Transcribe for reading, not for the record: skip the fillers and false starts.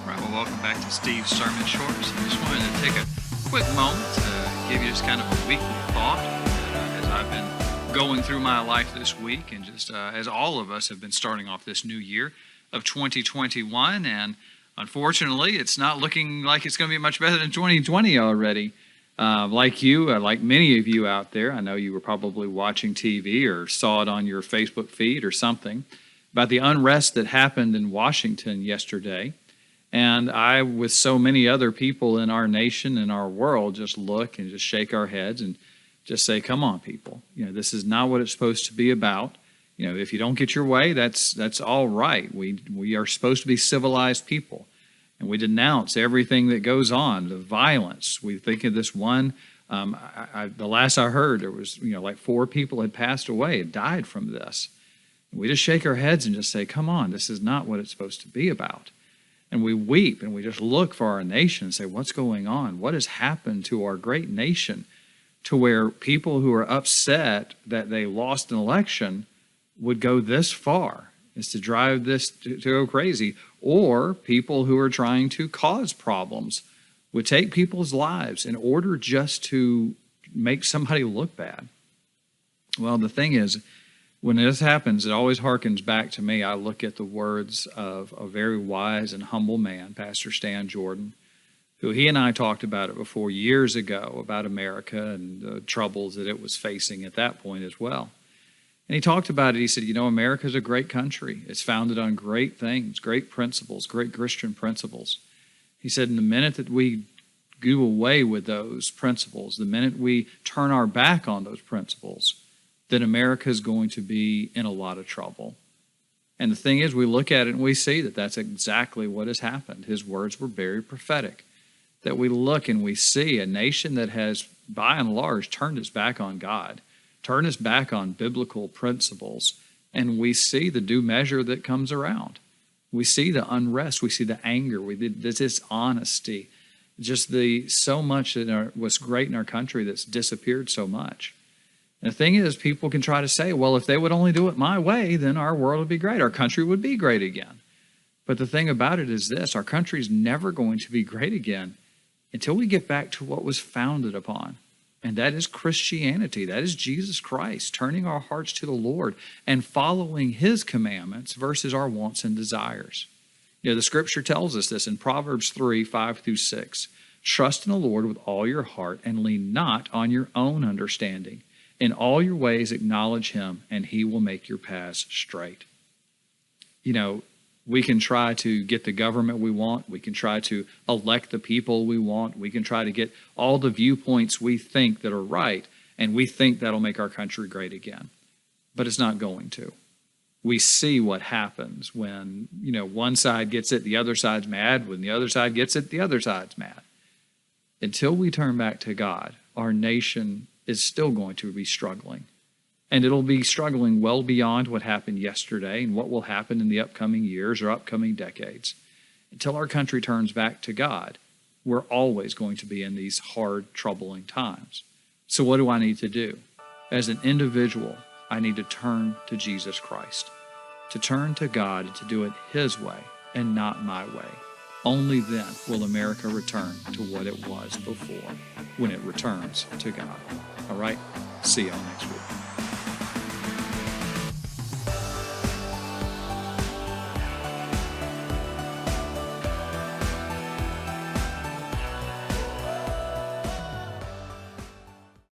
Right, well, welcome back to Steve's Sermon Shorts. I just wanted to take a quick moment to give you just kind of a weekly thought as I've been going through my life this week, and just as all of us have been starting off this new year of 2021. And unfortunately, it's not looking like it's going to be much better than 2020 already. Like many of you out there, I know you were probably watching TV or saw it on your Facebook feed or something about the unrest that happened in Washington yesterday. And I, with so many other people in our nation and our world, just look and just shake our heads and just say, come on, people. This is not what it's supposed to be about. If you don't get your way, that's all right. We are supposed to be civilized people. And we denounce everything that goes on, the violence. We think of this one, the last I heard, there was, like 4 people had passed away, had died from this. And we just shake our heads and just say, come on, this is not what it's supposed to be about. And we weep and we just look for our nation and say, what's going on? What has happened to our great nation to where people who are upset that they lost an election would go this far, is to drive this to go crazy? Or people who are trying to cause problems would take people's lives in order just to make somebody look bad. Well, the thing is, when this happens, it always harkens back to me. I look at the words of a very wise and humble man, Pastor Stan Jordan, who he and I talked about it before years ago, about America and the troubles that it was facing at that point as well. And he talked about it. He said, America is a great country. It's founded on great things, great principles, great Christian principles. He said, in the minute that we do away with those principles, the minute we turn our back on those principles, then America is going to be in a lot of trouble. And the thing is, we look at it and we see that that's exactly what has happened. His words were very prophetic, that we look and we see a nation that has, by and large, turned its back on God, turn us back on biblical principles, and we see the due measure that comes around. We see the unrest, we see the anger, this dishonesty, just so much that was great in our country that's disappeared so much. And the thing is, people can try to say, well, if they would only do it my way, then our world would be great, our country would be great again. But the thing about it is this, our country is never going to be great again until we get back to what was founded upon. And that is Christianity. That is Jesus Christ, turning our hearts to the Lord and following His commandments versus our wants and desires. The Scripture tells us this in Proverbs 3:5-6. Trust in the Lord with all your heart and lean not on your own understanding. In all your ways acknowledge Him, and He will make your paths straight. We can try to get the government we want. We can try to elect the people we want. We can try to get all the viewpoints we think that are right, and we think that'll make our country great again. But it's not going to. We see what happens when, one side gets it, the other side's mad. When the other side gets it, the other side's mad. Until we turn back to God, our nation is still going to be struggling. And it'll be struggling well beyond what happened yesterday and what will happen in the upcoming years or upcoming decades. Until our country turns back to God, we're always going to be in these hard, troubling times. So what do I need to do? As an individual, I need to turn to Jesus Christ, to turn to God and to do it His way and not my way. Only then will America return to what it was before, when it returns to God. All right? See y'all next week.